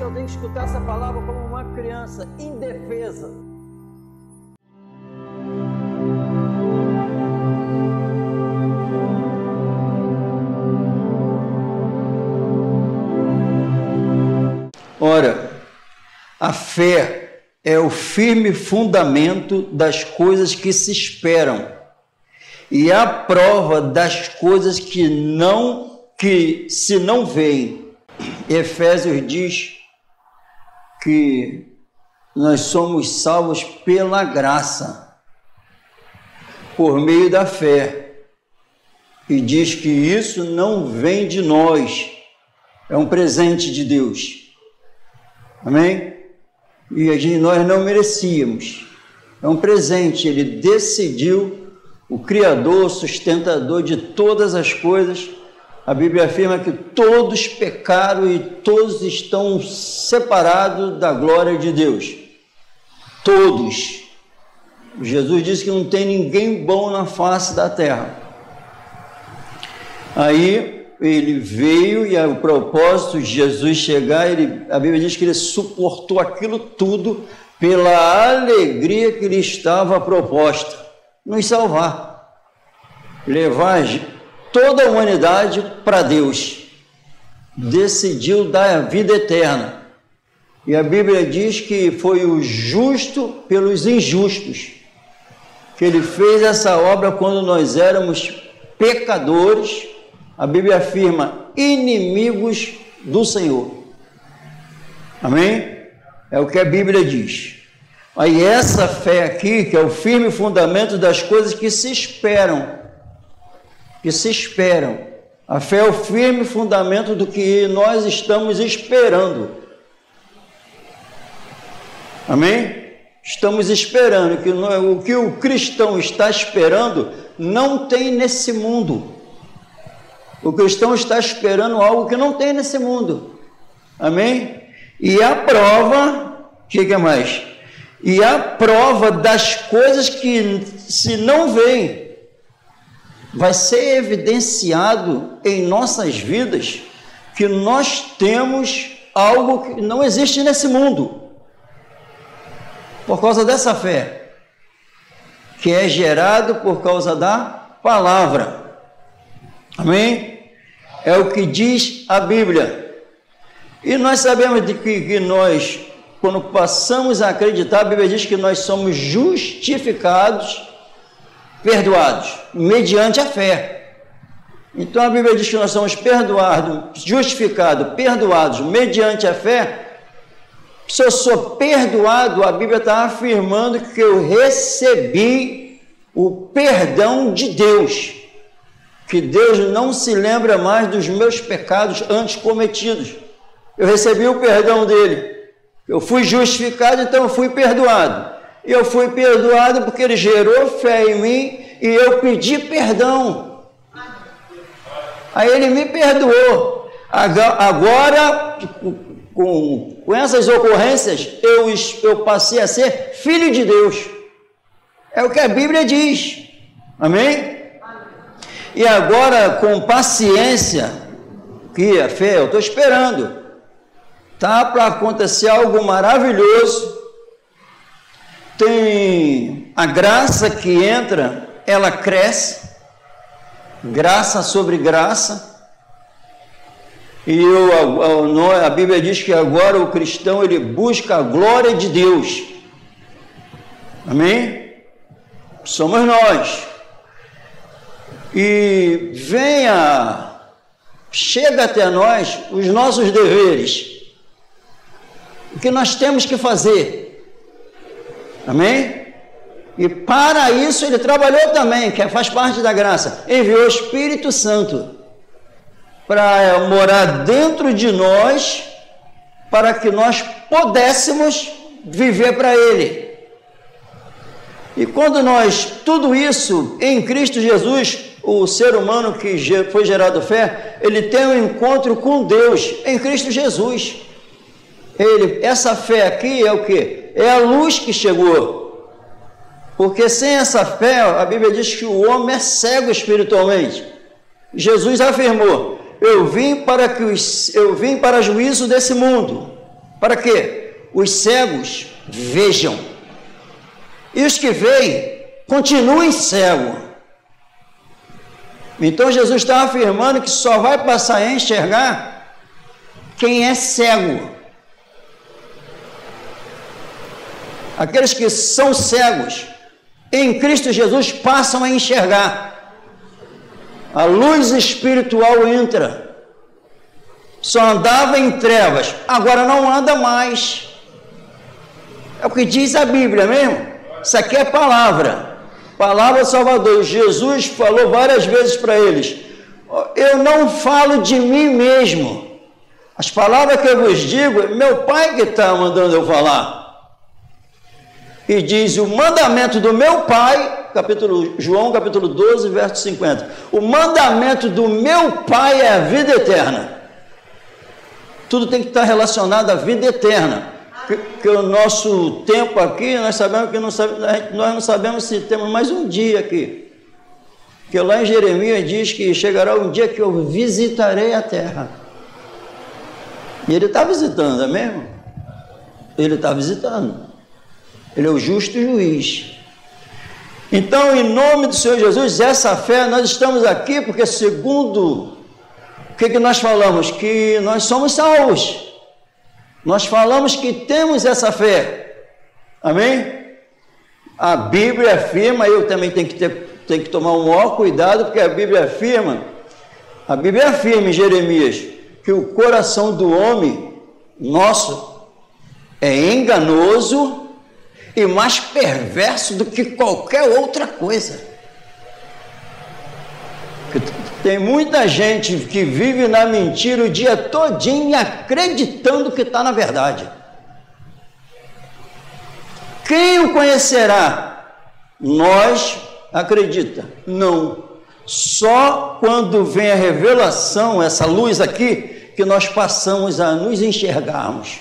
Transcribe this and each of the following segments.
eu tenho que escutar essa palavra como uma criança indefesa. Ora, a fé é o firme fundamento das coisas que se esperam e a prova das coisas que se não veem. Efésios diz que nós somos salvos pela graça, por meio da fé, e diz que isso não vem de nós, é um presente de Deus. Amém? E nós não merecíamos, é um presente. Ele decidiu, o Criador, sustentador de todas as coisas. A Bíblia afirma que todos pecaram e todos estão separados da glória de Deus. Todos. Jesus disse que não tem ninguém bom na face da terra. Aí ele veio e o propósito de Jesus chegar, a Bíblia diz que ele suportou aquilo tudo pela alegria que lhe estava proposta, nos salvar, levar toda a humanidade para Deus. Decidiu dar a vida eterna. E a Bíblia diz que foi o justo pelos injustos, que ele fez essa obra quando nós éramos pecadores. A Bíblia afirma, inimigos do Senhor. Amém? É o que a Bíblia diz. Aí essa fé aqui, que é o firme fundamento das coisas que se esperam. A fé é o firme fundamento do que nós estamos esperando. Amém? Estamos esperando, o que o cristão está esperando não tem nesse mundo. O cristão está esperando algo que não tem nesse mundo. Amém? E a prova, o que é mais? E a prova das coisas que se não veem, vai ser evidenciado em nossas vidas que nós temos algo que não existe nesse mundo. Por causa dessa fé, que é gerado por causa da palavra. Amém? É o que diz a Bíblia. E nós sabemos de que nós, quando passamos a acreditar, a Bíblia diz que nós somos justificados, perdoados, mediante a fé. Então a Bíblia diz que nós somos perdoados, justificados, perdoados, mediante a fé. Se eu sou perdoado, a Bíblia está afirmando que eu recebi o perdão de Deus, que Deus não se lembra mais dos meus pecados antes cometidos. Eu recebi o perdão dele. Eu fui justificado, então eu fui perdoado. E eu fui perdoado porque ele gerou fé em mim e eu pedi perdão. Aí ele me perdoou. Agora, com essas ocorrências, eu passei a ser filho de Deus. É o que a Bíblia diz. Amém? E agora, com paciência, que a fé, eu estou esperando, tá para acontecer algo maravilhoso. Tem a graça que entra, ela cresce, graça sobre graça. E a Bíblia diz que agora o cristão, ele busca a glória de Deus. Amém? Somos nós. E chega até nós os nossos deveres, o que nós temos que fazer. Amém? E para isso ele trabalhou também, que faz parte da graça, enviou o Espírito Santo para morar dentro de nós, para que nós pudéssemos viver para Ele. E quando tudo isso em Cristo Jesus, o ser humano que foi gerado fé, ele tem um encontro com Deus em Cristo Jesus. Essa fé aqui é o quê? É a luz que chegou. Porque sem essa fé, a Bíblia diz que o homem é cego espiritualmente. Jesus afirmou, eu vim para juízo desse mundo, Para que os cegos vejam e os que veem continuem cegos. Então Jesus está afirmando que só vai passar a enxergar quem é cego. Aqueles que são cegos em Cristo Jesus passam a enxergar. A luz espiritual entra. Só andava em trevas, agora não anda mais. É o que diz a Bíblia mesmo. Isso aqui é palavra do Salvador. Jesus falou várias vezes para eles: eu não falo de mim mesmo, as palavras que eu vos digo, é meu Pai que está mandando eu falar. E diz: o mandamento do meu Pai, João capítulo 12, verso 50, o mandamento do meu Pai é a vida eterna. Tudo tem que estar relacionado à vida eterna. Que o nosso tempo aqui, nós sabemos que nós não sabemos se temos mais um dia aqui. Porque lá em Jeremias diz que chegará um dia que eu visitarei a terra. E ele está visitando, é mesmo? Ele está visitando. Ele é o justo juiz. Então, em nome do Senhor Jesus, essa fé, nós estamos aqui porque, segundo o que nós falamos? Que nós somos salvos. Nós falamos que temos essa fé. Amém? A Bíblia afirma, eu também tenho que tomar um maior cuidado, porque a Bíblia afirma em Jeremias, que o coração do homem, nosso, é enganoso e mais perverso do que qualquer outra coisa. Tem muita gente que vive na mentira o dia todinho acreditando que está na verdade. Quem o conhecerá? Nós acredita? Não. Só quando vem a revelação, essa luz aqui, que nós passamos a nos enxergarmos.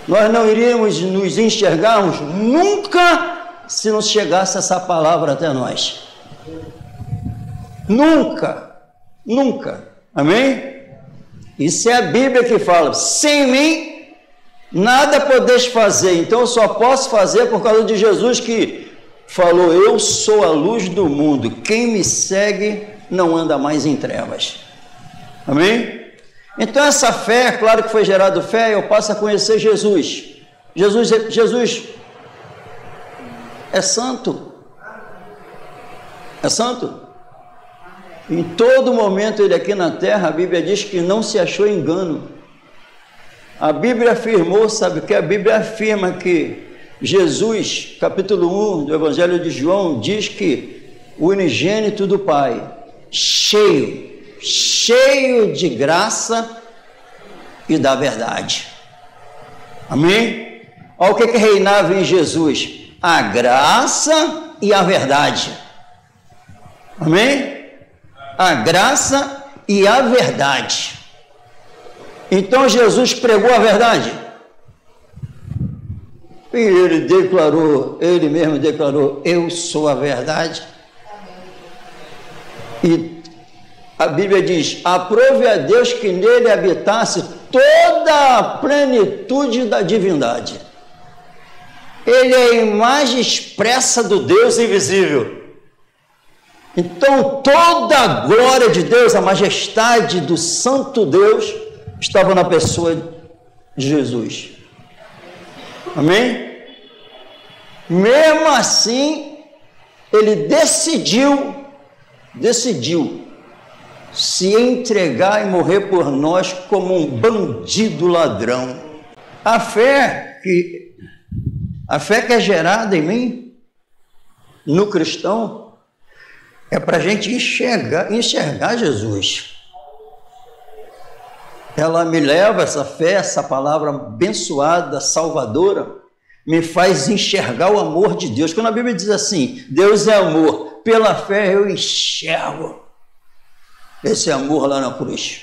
Nós não iríamos nos enxergarmos nunca se não chegasse essa palavra até nós. Nunca, nunca, amém? Isso é a Bíblia que fala: sem mim nada podeis fazer. Então eu só posso fazer por causa de Jesus, que falou: eu sou a luz do mundo, quem me segue não anda mais em trevas. Amém? Então essa fé, claro que foi gerado fé, eu passo a conhecer Jesus. Jesus é santo. É santo. Em todo momento ele aqui na terra, a Bíblia diz que não se achou engano. A Bíblia afirmou, sabe o que? A Bíblia afirma que Jesus, capítulo 1 do Evangelho de João, diz que o unigênito do Pai, cheio de graça e da verdade. Amém? Olha o que reinava em Jesus: a graça e a verdade. Amém? A graça e a verdade. Então Jesus pregou a verdade. E ele mesmo declarou: eu sou a verdade. E a Bíblia diz: aprove a Deus que nele habitasse toda a plenitude da divindade. Ele é a imagem expressa do Deus invisível. Então toda a glória de Deus, a majestade do santo Deus estava na pessoa de Jesus. Amém? Mesmo assim, ele decidiu se entregar e morrer por nós como um bandido ladrão. A fé que é gerada em mim, no cristão, é para a gente enxergar Jesus. Ela me leva, essa fé, essa palavra abençoada, salvadora, me faz enxergar o amor de Deus. Quando a Bíblia diz assim: Deus é amor, pela fé eu enxergo esse amor lá na cruz.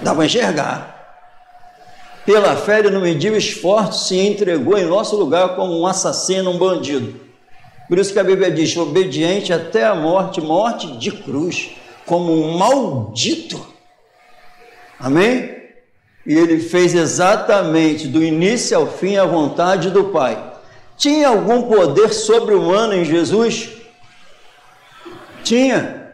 Dá para enxergar. Pela fé ele não mediu esforço, se entregou em nosso lugar como um assassino, um bandido. Por isso que a Bíblia diz: obediente até a morte, morte de cruz, como um maldito. Amém? e ele fez exatamente do início ao fim a vontade do Pai. Tinha algum poder sobre-humano em Jesus? Tinha.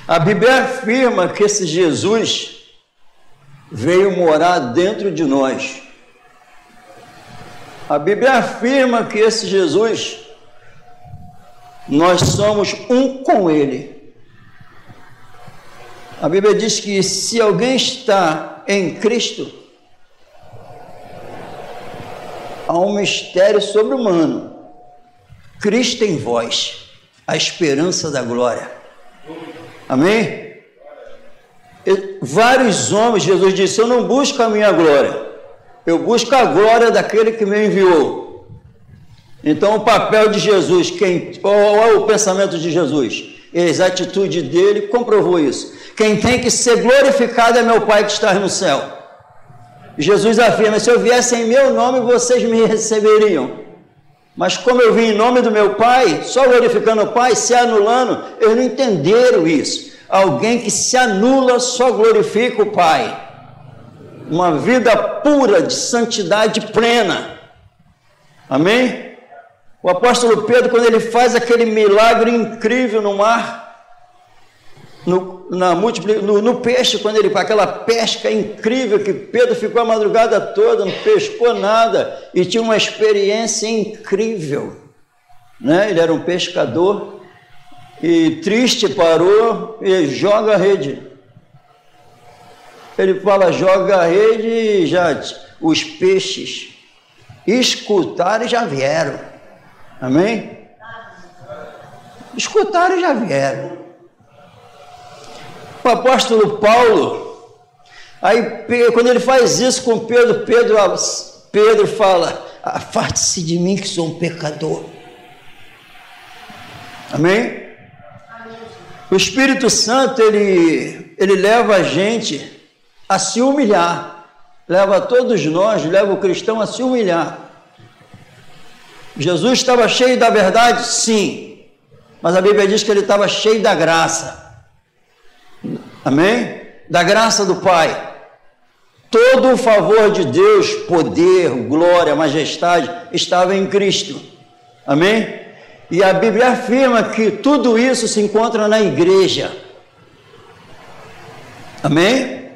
A Bíblia afirma que esse Jesus veio morar dentro de nós. A Bíblia afirma que esse Jesus, nós somos um com Ele. A Bíblia diz que se alguém está em Cristo, há um mistério sobre-humano. Cristo em vós, a esperança da glória. Amém? Vários homens, Jesus disse, eu não busco a minha glória, eu busco a glória daquele que me enviou. Então o papel de Jesus, qual é o pensamento de Jesus? A atitude dele comprovou isso. Quem tem que ser glorificado é meu Pai que está no céu. Jesus afirma, se eu viesse em meu nome, vocês me receberiam. Mas como eu vim em nome do meu Pai, só glorificando o Pai, se anulando, eles não entenderam isso. Alguém que se anula só glorifica o Pai. Uma vida pura de santidade plena. Amém? O apóstolo Pedro, quando ele faz aquele milagre incrível no mar, no peixe, quando ele faz aquela pesca incrível, que Pedro ficou a madrugada toda, não pescou nada, e tinha uma experiência incrível, né? Ele era um pescador, e triste parou, e joga a rede. Ele fala, joga a rede, e já os peixes escutaram e já vieram. Amém? Escutaram e já vieram. O apóstolo Paulo, aí quando ele faz isso com Pedro fala, afaste-se de mim que sou um pecador. Amém? O Espírito Santo, ele leva a gente a se humilhar, leva todos nós, leva o cristão a se humilhar. Jesus estava cheio da verdade? Sim, mas a Bíblia diz que ele estava cheio da graça. Amém? Da graça do Pai. Todo o favor de Deus, poder, glória, majestade, estava em Cristo. Amém? E a Bíblia afirma que tudo isso se encontra na igreja. Amém?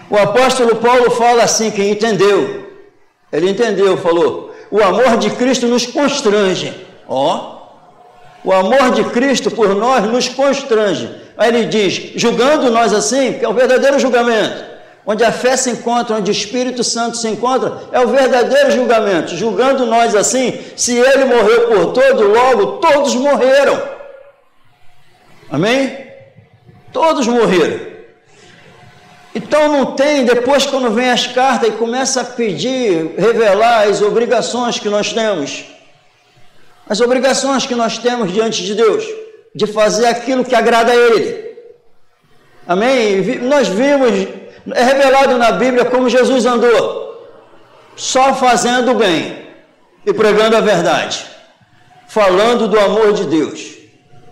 O apóstolo Paulo fala assim, quem entendeu? Ele entendeu, falou, o amor de Cristo nos constrange. O amor de Cristo por nós nos constrange. Aí ele diz, julgando nós assim, que é o verdadeiro julgamento, onde a fé se encontra, onde o Espírito Santo se encontra, é o verdadeiro julgamento. Julgando nós assim, se ele morreu por todos, logo todos morreram. Amém? Todos morreram. Então não tem, depois quando vem as cartas e começa a pedir, revelar as obrigações que nós temos, as obrigações que nós temos diante de Deus, de fazer aquilo que agrada a Ele. Amém? Nós vimos, é revelado na Bíblia como Jesus andou, só fazendo o bem e pregando a verdade, falando do amor de Deus,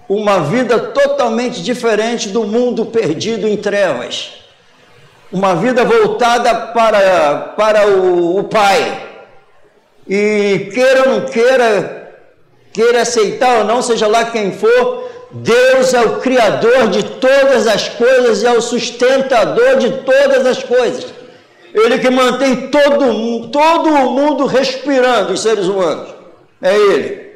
uma vida totalmente diferente do mundo perdido em trevas, uma vida voltada para o Pai, e queira ou não queira aceitar ou não, seja lá quem for, Deus é o Criador de todas as coisas e é o sustentador de todas as coisas. Ele que mantém todo o mundo respirando, os seres humanos. É Ele.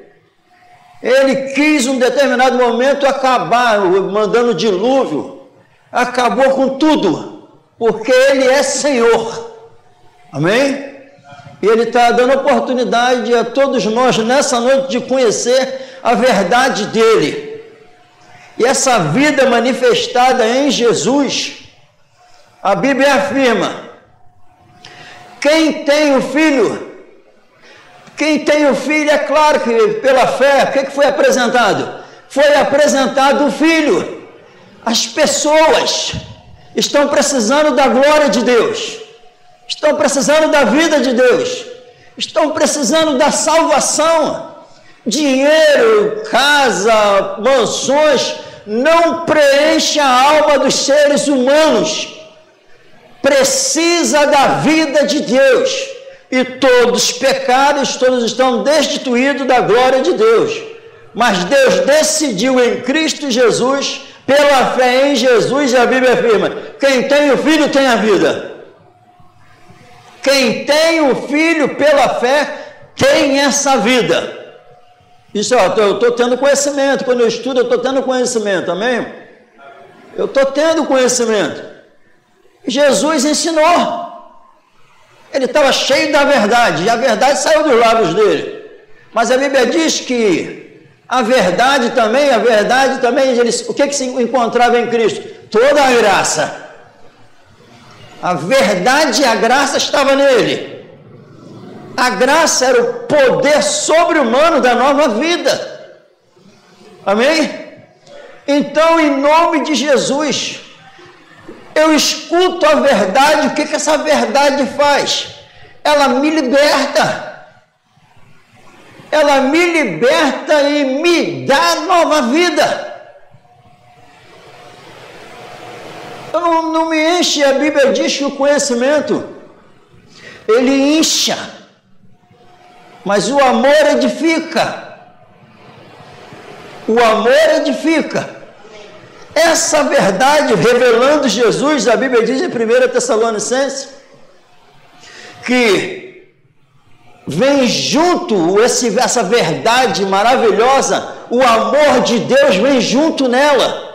Ele quis, em um determinado momento, acabar, mandando dilúvio, acabou com tudo, porque Ele é Senhor. Amém? E Ele está dando oportunidade a todos nós, nessa noite, de conhecer a verdade dEle. E essa vida manifestada em Jesus, a Bíblia afirma, quem tem o Filho, é claro que pela fé, o que foi apresentado? Foi apresentado o Filho. As pessoas estão precisando da glória de Deus, estão precisando da vida de Deus, estão precisando da salvação. Dinheiro, casa, mansões não preenche a alma dos seres humanos. Precisa da vida de Deus. E todos pecados, todos estão destituídos da glória de Deus. Mas Deus decidiu em Cristo Jesus, pela fé em Jesus, e a Bíblia afirma: quem tem o Filho tem a vida. Quem tem o Filho pela fé tem essa vida. Isso, eu estou tendo conhecimento. Quando eu estudo, eu estou tendo conhecimento, amém? Eu estou tendo conhecimento. Jesus ensinou. Ele estava cheio da verdade, e a verdade saiu dos lábios dele. Mas a Bíblia diz que a verdade também, o que se encontrava em Cristo? Toda a graça. A verdade e a graça estavam nele. A graça era o poder sobre-humano da nova vida. Amém? Então, em nome de Jesus, eu escuto a verdade. O que essa verdade faz? Ela me liberta. Ela me liberta e me dá nova vida. Eu não me enche. A Bíblia diz que o conhecimento, ele incha, mas o amor edifica. O amor edifica. Essa verdade, revelando Jesus, a Bíblia diz em 1 Tessalonicenses, que vem junto, essa verdade maravilhosa, o amor de Deus vem junto nela.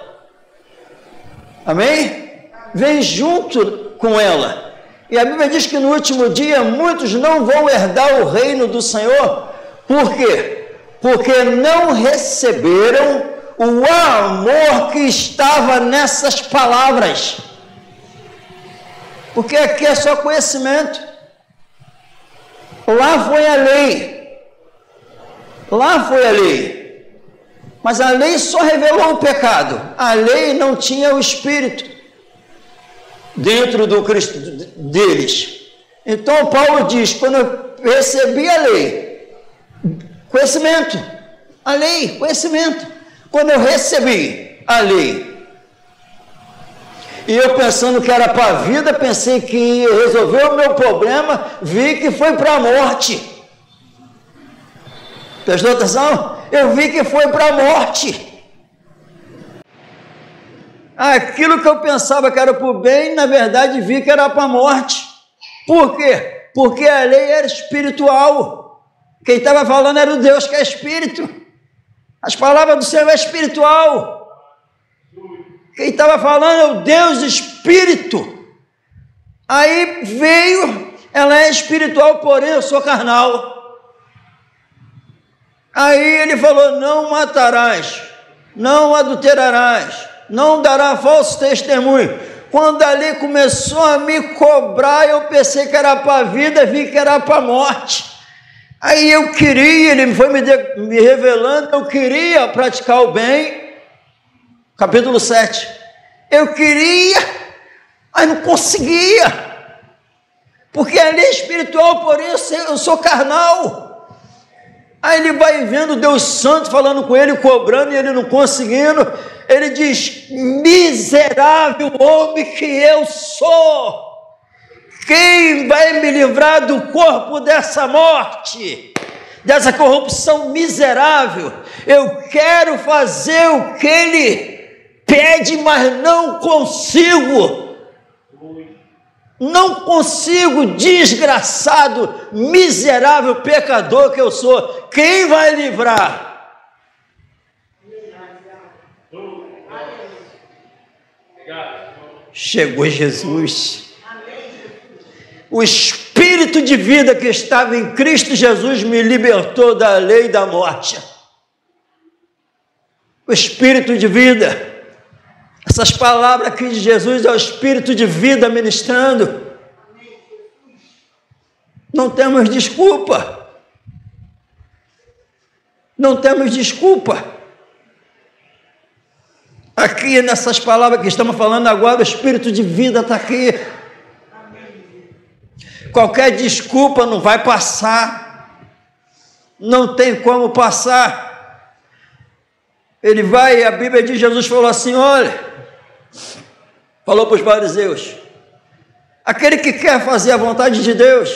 Amém? Vem junto com ela. E a Bíblia diz que no último dia muitos não vão herdar o reino do Senhor. Por quê? Porque não receberam o amor que estava nessas palavras. Porque aqui é só conhecimento. Lá foi a lei. Lá foi a lei. Mas a lei só revelou o pecado. A lei não tinha o Espírito dentro do Cristo deles. Então Paulo diz: quando eu recebi a lei, conhecimento, a lei, conhecimento. Quando eu recebi a lei, e eu pensando que era para a vida, pensei que ia resolver o meu problema, vi que foi para a morte. Prestou atenção? Eu vi que foi para a morte. Aquilo que eu pensava que era para o bem, na verdade vi que era para a morte. Por quê? Porque a lei era espiritual. Quem estava falando era o Deus que é espírito. As palavras do Senhor é espiritual. Quem estava falando é o Deus Espírito. Aí veio, ela é espiritual, porém eu sou carnal. Aí ele falou: não matarás, não adulterarás, não dará falso testemunho. Quando ali começou a me cobrar, eu pensei que era para a vida, vi que era para a morte. Aí eu queria, ele foi me revelando, eu queria praticar o bem. Capítulo 7. Eu queria, mas não conseguia. Porque a lei espiritual, porém eu sou carnal. Aí ele vai vendo Deus Santo falando com ele, cobrando, e ele não conseguindo. Ele diz: miserável homem que eu sou, quem vai me livrar do corpo dessa morte, dessa corrupção miserável? Eu quero fazer o que ele pede, mas não consigo. Não consigo, desgraçado, miserável pecador que eu sou. Quem vai livrar? Chegou Jesus. O Espírito de vida que estava em Cristo Jesus me libertou da lei da morte. O Espírito de vida. Essas palavras aqui de Jesus é o Espírito de vida ministrando. Não temos desculpa. Não temos desculpa. Aqui nessas palavras que estamos falando agora, o Espírito de vida está aqui. Qualquer desculpa não vai passar. Não tem como passar. Ele vai, a Bíblia diz, Jesus falou assim, olha, falou para os fariseus, aquele que quer fazer a vontade de Deus,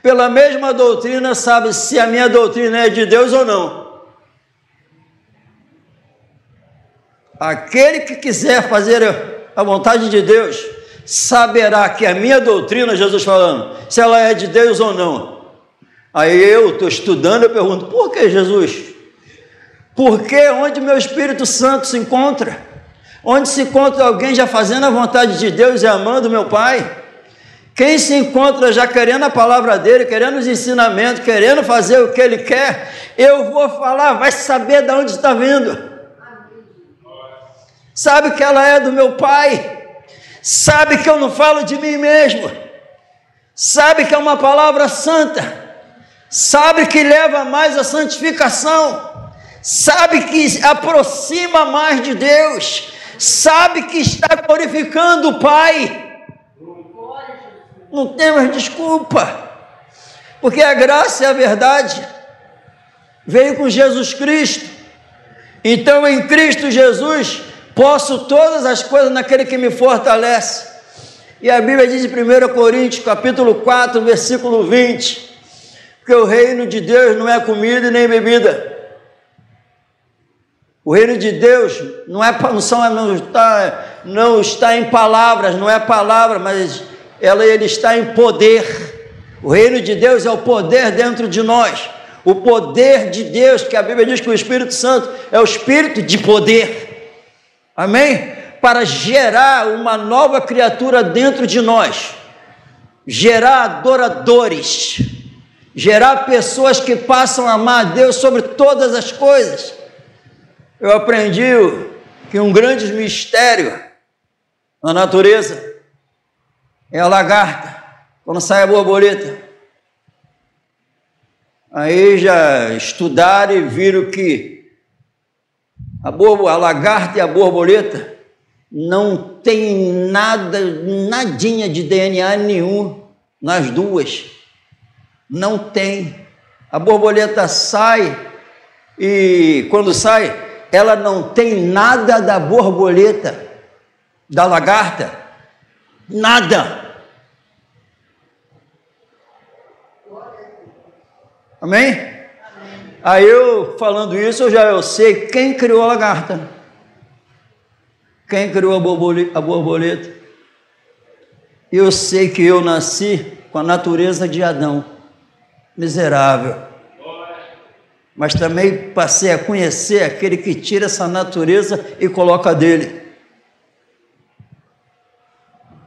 pela mesma doutrina, sabe se a minha doutrina é de Deus ou não. Aquele que quiser fazer a vontade de Deus, saberá que a minha doutrina, Jesus falando, se ela é de Deus ou não. Aí eu estou estudando, eu pergunto, por que, Jesus? Porque onde meu Espírito Santo se encontra, onde se encontra alguém já fazendo a vontade de Deus e amando meu Pai, quem se encontra já querendo a palavra dele, querendo os ensinamentos, querendo fazer o que ele quer, eu vou falar, vai saber de onde está vindo. Sabe que ela é do meu Pai, sabe que eu não falo de mim mesmo, sabe que é uma palavra santa, sabe que leva mais a santificação, sabe que aproxima mais de Deus, sabe que está glorificando o Pai. Não temos desculpa, porque a graça e a verdade veio com Jesus Cristo. Então, em Cristo Jesus, posso todas as coisas naquele que me fortalece. E a Bíblia diz em 1 Coríntios, capítulo 4, versículo 20, que o reino de Deus não é comida e nem bebida. O reino de Deus não está em palavras, não é palavra, mas ele está em poder. O reino de Deus é o poder dentro de nós. O poder de Deus, que a Bíblia diz que o Espírito Santo é o Espírito de poder. Amém? Para gerar uma nova criatura dentro de nós. Gerar adoradores. Gerar pessoas que passam a amar a Deus sobre todas as coisas. Eu aprendi que um grande mistério na natureza é a lagarta, quando sai a borboleta. Aí já estudaram e viram que a lagarta e a borboleta não tem nadinha de DNA nenhum nas duas. Não tem. A borboleta sai e quando sai, ela não tem nada da borboleta, da lagarta, nada. Amém? Amém. Aí eu, falando isso, eu sei quem criou a lagarta. Quem criou a borboleta. Eu sei que eu nasci com a natureza de Adão, miserável. Mas também passei a conhecer aquele que tira essa natureza e coloca dele.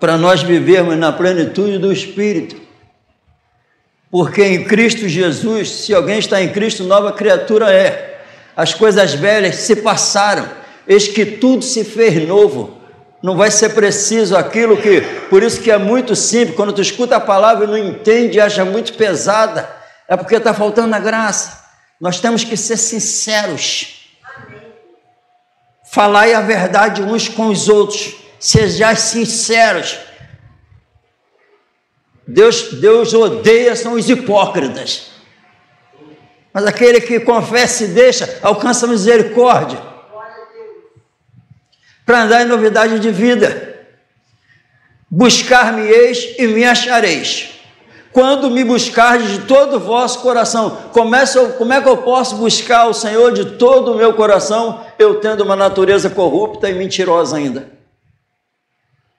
Para nós vivermos na plenitude do Espírito. Porque em Cristo Jesus, se alguém está em Cristo, nova criatura é. As coisas velhas se passaram, eis que tudo se fez novo. Não vai ser preciso aquilo que... Por isso que é muito simples, quando tu escuta a palavra e não entende, acha muito pesada, é porque está faltando a graça. Nós temos que ser sinceros. Falai a verdade uns com os outros. Sejais sinceros. Deus odeia são os hipócritas. Mas aquele que confessa e deixa, alcança misericórdia. Para andar em novidade de vida. Buscar-me-eis e me achareis. Quando me buscardes de todo o vosso coração. Como é que eu posso buscar o Senhor de todo o meu coração, eu tendo uma natureza corrupta e mentirosa ainda?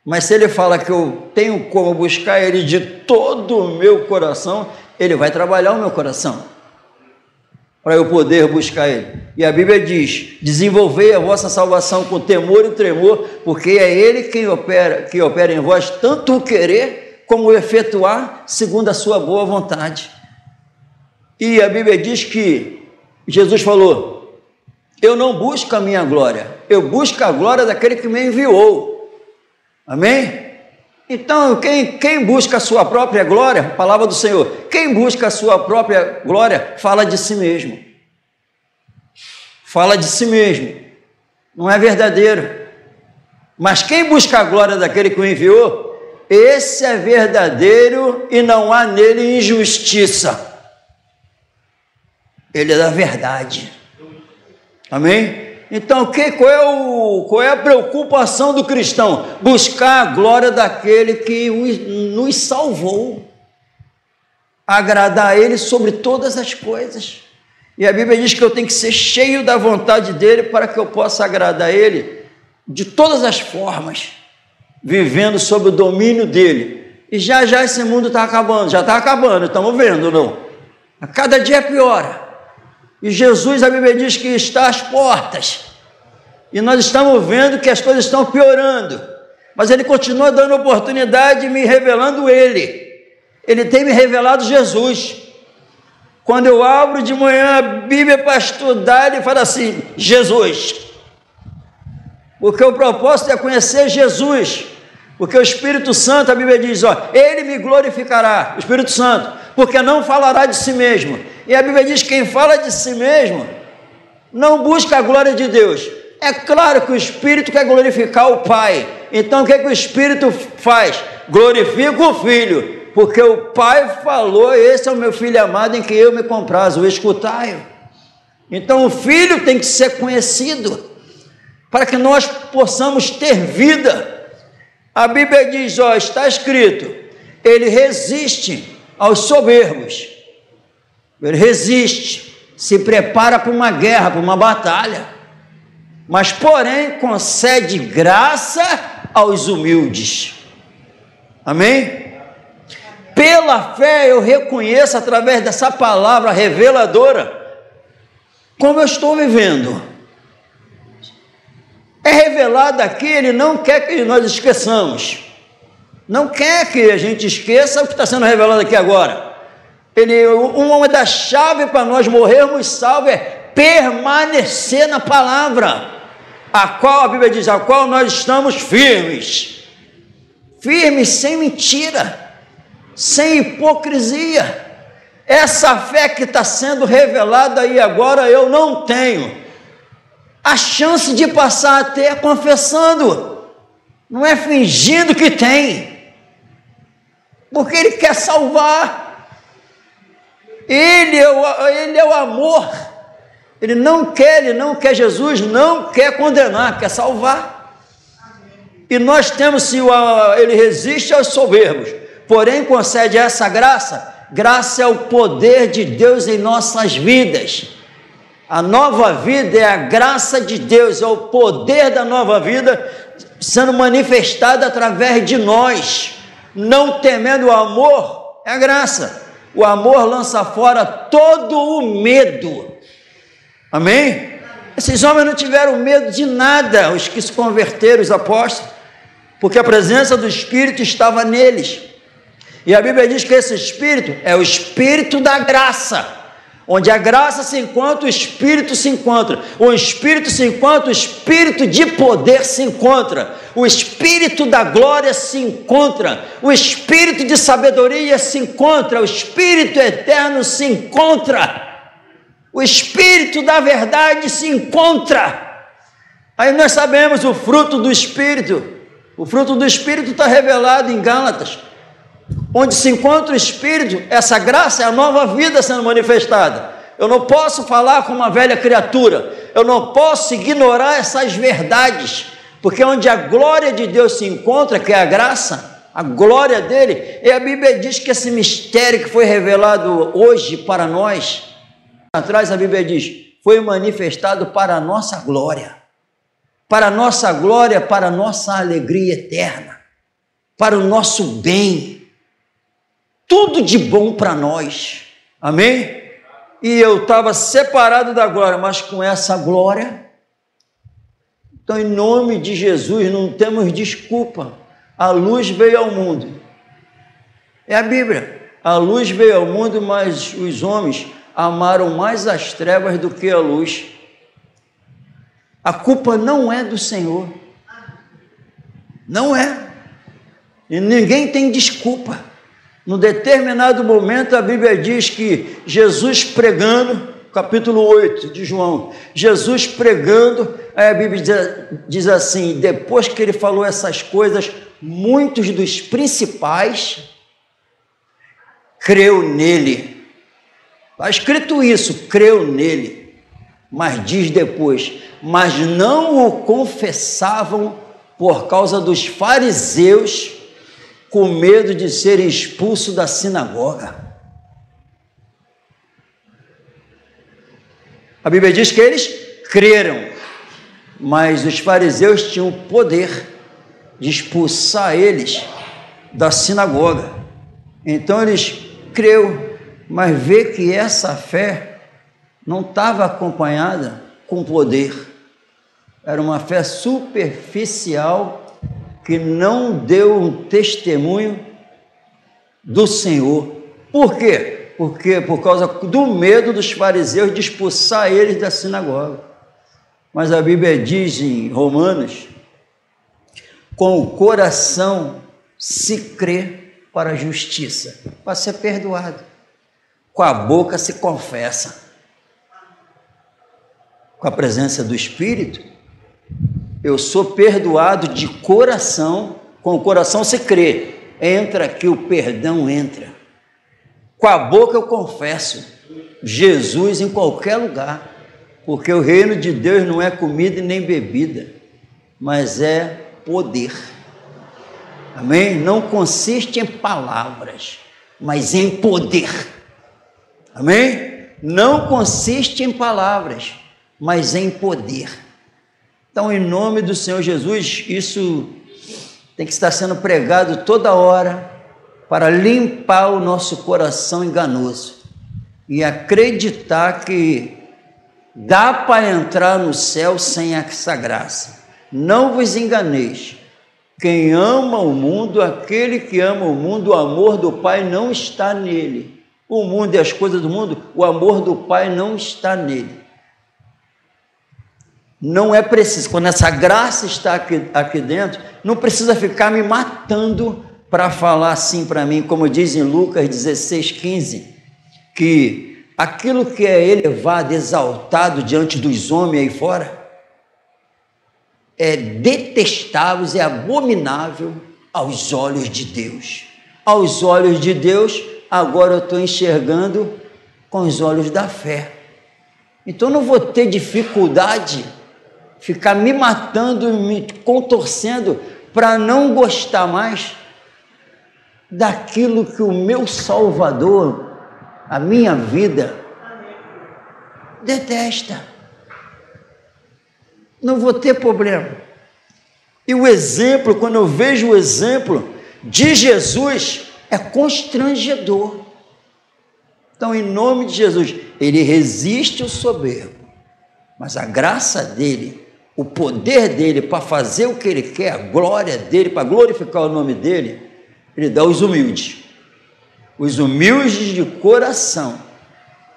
Mas se ele fala que eu tenho como buscar ele de todo o meu coração, ele vai trabalhar o meu coração, para eu poder buscar ele. E a Bíblia diz, desenvolvei a vossa salvação com temor e tremor, porque é ele que opera em vós, tanto o querer, como efetuar segundo a sua boa vontade. E a Bíblia diz que Jesus falou, eu não busco a minha glória, eu busco a glória daquele que me enviou. Amém? Então, quem busca a sua própria glória, palavra do Senhor, quem busca a sua própria glória, fala de si mesmo. Fala de si mesmo. Não é verdadeiro. Mas quem busca a glória daquele que o enviou, esse é verdadeiro e não há nele injustiça. Ele é da verdade. Amém? Então, qual é a preocupação do cristão? Buscar a glória daquele que nos salvou, agradar a Ele sobre todas as coisas. E a Bíblia diz que eu tenho que ser cheio da vontade dEle para que eu possa agradar a Ele de todas as formas, vivendo sob o domínio dEle. E já esse mundo está acabando, já está acabando, estamos vendo, não? A cada dia piora. E Jesus, a Bíblia diz que está às portas. E nós estamos vendo que as coisas estão piorando. Mas Ele continua dando oportunidade e me revelando Ele. Ele tem me revelado Jesus. Quando eu abro de manhã a Bíblia para estudar, Ele fala assim, Jesus. Porque o propósito é conhecer Jesus. Porque o Espírito Santo, a Bíblia diz, Ele me glorificará, o Espírito Santo, porque não falará de si mesmo. E a Bíblia diz que quem fala de si mesmo não busca a glória de Deus. É claro que o Espírito quer glorificar o Pai. Então o que o Espírito faz? Glorifica o Filho, porque o Pai falou, esse é o meu Filho amado em que eu me comprazo, escutai-o. Então o Filho tem que ser conhecido, para que nós possamos ter vida. A Bíblia diz, está escrito, Ele resiste aos soberbos. Ele resiste, se prepara para uma guerra, para uma batalha, mas porém concede graça aos humildes. Amém? Pela fé eu reconheço através dessa palavra reveladora como eu estou vivendo. É revelado aqui, Ele não quer que nós esqueçamos, não quer que a gente esqueça o que está sendo revelado aqui agora. Uma das chaves para nós morrermos salvos é permanecer na palavra, a qual a Bíblia diz, a qual nós estamos firmes, sem mentira, sem hipocrisia. Essa fé que está sendo revelada aí agora, eu não tenho a chance de passar a ter confessando, não é fingindo que tem, porque Ele quer salvar. Ele é o amor. Ele não quer Jesus, não quer condenar, quer salvar. E nós temos, se Ele resiste aos soberbos, porém concede essa graça. Graça é o poder de Deus em nossas vidas. A nova vida é a graça de Deus, é o poder da nova vida sendo manifestado através de nós. Não temendo o amor, é a graça. O amor lança fora todo o medo. Amém? Esses homens não tiveram medo de nada, os que se converteram, os apóstolos, porque a presença do Espírito estava neles. E a Bíblia diz que esse Espírito é o Espírito da graça. Onde a graça se encontra, o Espírito se encontra. O Espírito se encontra, o Espírito de poder se encontra. O Espírito da glória se encontra. O Espírito de sabedoria se encontra. O Espírito eterno se encontra. O Espírito da verdade se encontra. Aí nós sabemos o fruto do Espírito. O fruto do Espírito está revelado em Gálatas. Onde se encontra o Espírito, essa graça é a nova vida sendo manifestada. Eu não posso falar como uma velha criatura, eu não posso ignorar essas verdades, porque onde a glória de Deus se encontra, que é a graça, a glória dele, e a Bíblia diz que esse mistério que foi revelado hoje para nós, atrás a Bíblia diz, foi manifestado para a nossa glória, para a nossa alegria eterna, para o nosso bem, tudo de bom para nós, amém? E eu estava separado da glória, mas com essa glória, então em nome de Jesus não temos desculpa, a luz veio ao mundo, é a Bíblia, a luz veio ao mundo, mas os homens amaram mais as trevas do que a luz. A culpa não é do Senhor, não é, e ninguém tem desculpa. Num determinado momento, a Bíblia diz que Jesus pregando, capítulo 8 de João, Jesus pregando, a Bíblia diz assim, depois que ele falou essas coisas, muitos dos principais creu nele. Está escrito isso, creu nele. Mas diz depois, mas não o confessavam por causa dos fariseus, com medo de serem expulsos da sinagoga. A Bíblia diz que eles creram, mas os fariseus tinham poder de expulsar eles da sinagoga. Então eles creram, mas vê que essa fé não estava acompanhada com poder. Era uma fé superficial que não deu um testemunho do Senhor. Por quê? Porque por causa do medo dos fariseus de expulsar eles da sinagoga. Mas a Bíblia diz em Romanos, com o coração se crê para a justiça, para ser perdoado. Com a boca se confessa. Com a presença do Espírito, eu sou perdoado de coração, com o coração se crê. Entra que o perdão entra. Com a boca eu confesso Jesus em qualquer lugar, porque o reino de Deus não é comida e nem bebida, mas é poder. Amém? Não consiste em palavras, mas em poder. Amém? Não consiste em palavras, mas em poder. Então, em nome do Senhor Jesus, isso tem que estar sendo pregado toda hora para limpar o nosso coração enganoso e acreditar que dá para entrar no céu sem essa graça. Não vos enganeis. Quem ama o mundo, aquele que ama o mundo, o amor do Pai não está nele. O mundo e as coisas do mundo, o amor do Pai não está nele. Não é preciso, quando essa graça está aqui dentro, não precisa ficar me matando para falar assim para mim, como diz em Lucas 16:15, que aquilo que é elevado, exaltado diante dos homens aí fora, é detestável e abominável aos olhos de Deus. Aos olhos de Deus, agora eu estou enxergando com os olhos da fé. Então não vou ter dificuldade ficar me matando, me contorcendo para não gostar mais daquilo que o meu Salvador, a minha vida, detesta. Não vou ter problema. E o exemplo, quando eu vejo o exemplo de Jesus, é constrangedor. Então, em nome de Jesus, ele resiste ao soberbo, mas a graça dele, o poder dele para fazer o que ele quer, a glória dele, para glorificar o nome dele, ele dá aos humildes. Os humildes de coração.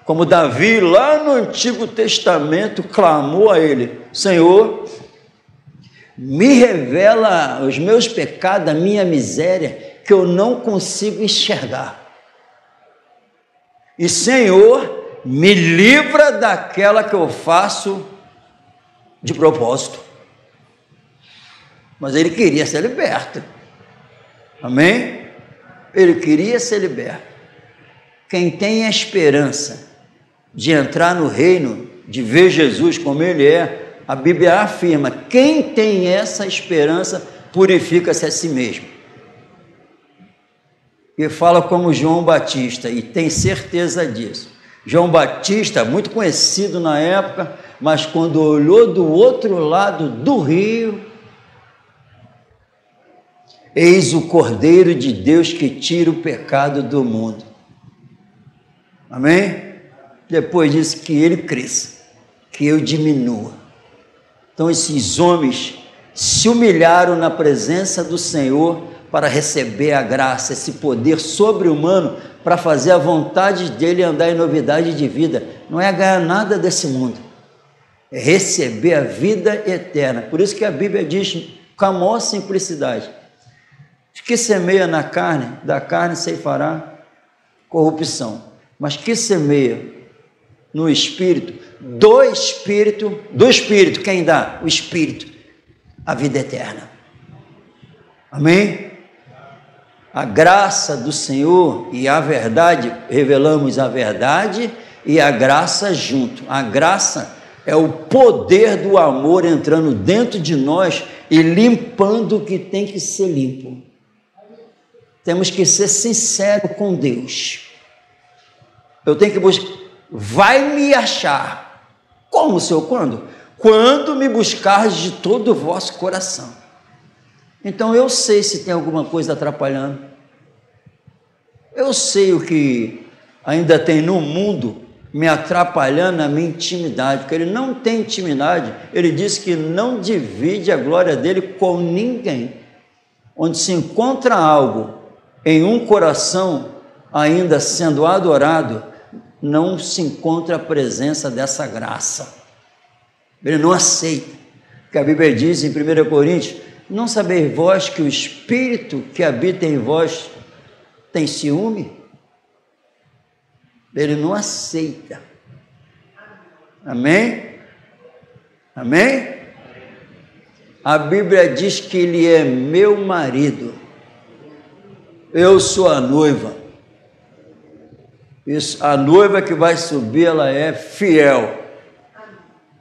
Como Davi, lá no Antigo Testamento, clamou a ele: Senhor, me revela os meus pecados, a minha miséria, que eu não consigo enxergar. E, Senhor, me livra daquela que eu faço de propósito. Mas ele queria ser liberto. Amém? Ele queria ser liberto. Quem tem a esperança de entrar no reino, de ver Jesus como ele é, a Bíblia afirma, quem tem essa esperança purifica-se a si mesmo. E fala como João Batista, e tem certeza disso. João Batista, muito conhecido na época, mas quando olhou do outro lado do rio, eis o Cordeiro de Deus que tira o pecado do mundo. Amém? Depois disse que ele cresça, que eu diminua. Então esses homens se humilharam na presença do Senhor para receber a graça, esse poder sobre-humano para fazer a vontade dele e andar em novidade de vida. Não é ganhar nada desse mundo, é receber a vida eterna. Por isso que a Bíblia diz com a maior simplicidade: que semeia na carne, da carne ceifará corrupção, mas que semeia no Espírito, do Espírito, quem dá? O Espírito, a vida eterna. Amém? A graça do Senhor e a verdade, revelamos a verdade e a graça junto. A graça É o poder do amor entrando dentro de nós e limpando o que tem que ser limpo. Temos que ser sinceros com Deus. Eu tenho que buscar. Vai me achar. Como, Senhor? Quando? Quando me buscares de todo o vosso coração. Então eu sei se tem alguma coisa atrapalhando. Eu sei o que ainda tem no mundo me atrapalhando na minha intimidade, porque ele não tem intimidade. Ele diz que não divide a glória dele com ninguém. Onde se encontra algo em um coração ainda sendo adorado, não se encontra a presença dessa graça. Ele não aceita. Porque a Bíblia diz em 1 Coríntios, não sabeis vós que o Espírito que habita em vós tem ciúme? Ele não aceita. Amém? Amém? A Bíblia diz que ele é meu marido. Eu sou a noiva. Isso, a noiva que vai subir, ela é fiel,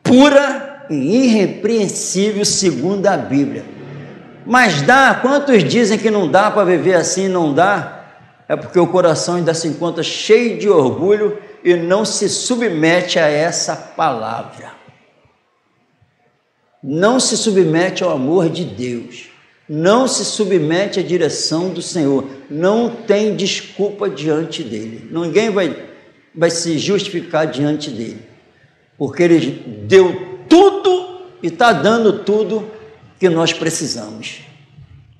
pura e irrepreensível segundo a Bíblia. Mas dá, quantos dizem que não dá para viver assim? Não dá? É porque o coração ainda se encontra cheio de orgulho e não se submete a essa palavra. Não se submete ao amor de Deus. Não se submete à direção do Senhor. Não tem desculpa diante dele. Ninguém vai se justificar diante dele. Porque ele deu tudo e está dando tudo que nós precisamos.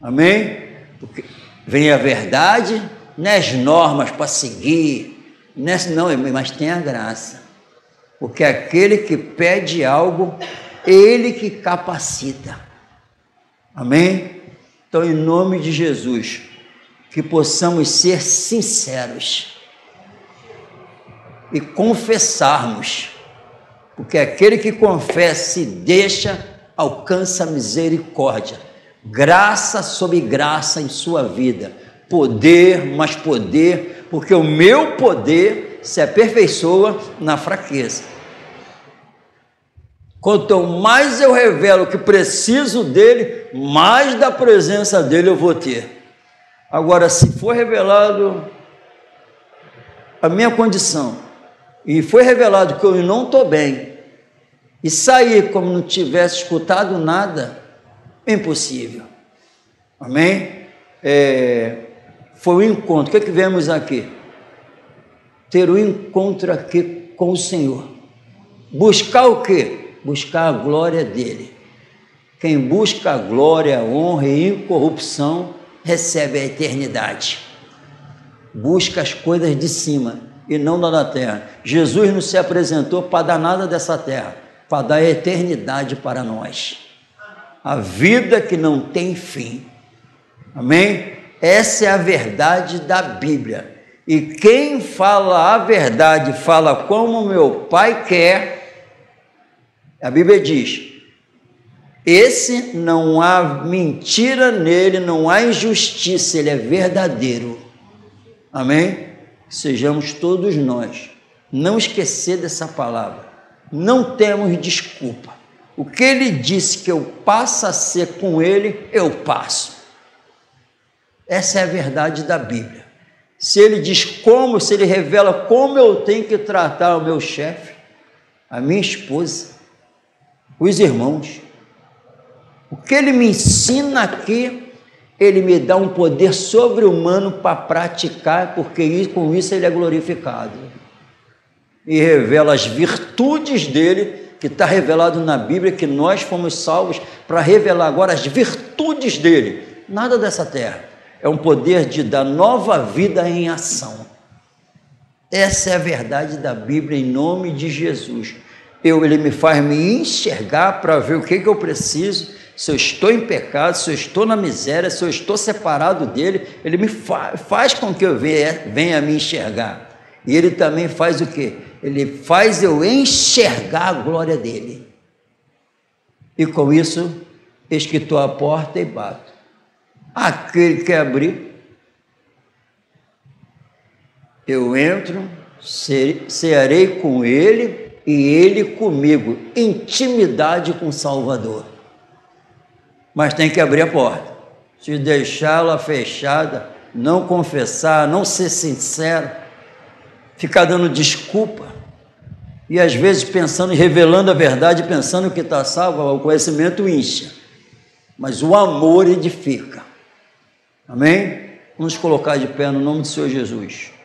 Amém? Porque vem a verdade, não as normas para seguir, não, mas tem a graça. Porque aquele que pede algo, ele que capacita. Amém? Então, em nome de Jesus, que possamos ser sinceros e confessarmos, porque aquele que confessa e deixa, alcança misericórdia, graça sobre graça em sua vida, poder, mais poder, porque o meu poder se aperfeiçoa na fraqueza. Quanto mais eu revelo que preciso dele, mais da presença dele eu vou ter. Agora, se for revelado a minha condição, e foi revelado que eu não estou bem, e sair como não tivesse escutado nada, é impossível. Amém? Foi um encontro. O que vemos aqui? Ter um encontro aqui com o Senhor. Buscar o quê? Buscar a glória dele. Quem busca a glória, a honra e incorrupção, recebe a eternidade. Busca as coisas de cima e não da terra. Jesus não se apresentou para dar nada dessa terra, para dar a eternidade para nós. A vida que não tem fim. Amém? Essa é a verdade da Bíblia. E quem fala a verdade, fala como meu Pai quer. A Bíblia diz, esse não há mentira nele, não há injustiça, ele é verdadeiro. Amém? Sejamos todos nós. Não esquecer dessa palavra. Não temos desculpa. O que ele disse que eu passo a ser com ele, eu passo. Essa é a verdade da Bíblia. Se ele diz como, se ele revela como eu tenho que tratar o meu chefe, a minha esposa, os irmãos, o que ele me ensina aqui, ele me dá um poder sobre-humano para praticar, porque com isso ele é glorificado. E revela as virtudes dele, que está revelado na Bíblia, que nós fomos salvos para revelar agora as virtudes dele. Nada dessa terra. É um poder de dar nova vida em ação. Essa é a verdade da Bíblia, em nome de Jesus. Ele me faz me enxergar para ver o que eu preciso, se eu estou em pecado, se eu estou na miséria, se eu estou separado dele, ele me faz com que eu venha me enxergar. E ele também faz o quê? Ele faz eu enxergar a glória dele. E com isso, eis que estou à porta e bato. Aquele que abrir, eu entro, cearei com ele e Ele comigo, intimidade com o Salvador. Mas tem que abrir a porta. Se deixá-la fechada, não confessar, não ser sincero, ficar dando desculpa, e às vezes pensando, revelando a verdade, pensando que está salvo, o conhecimento incha, mas o amor edifica. Amém? Vamos colocar de pé no nome do Senhor Jesus.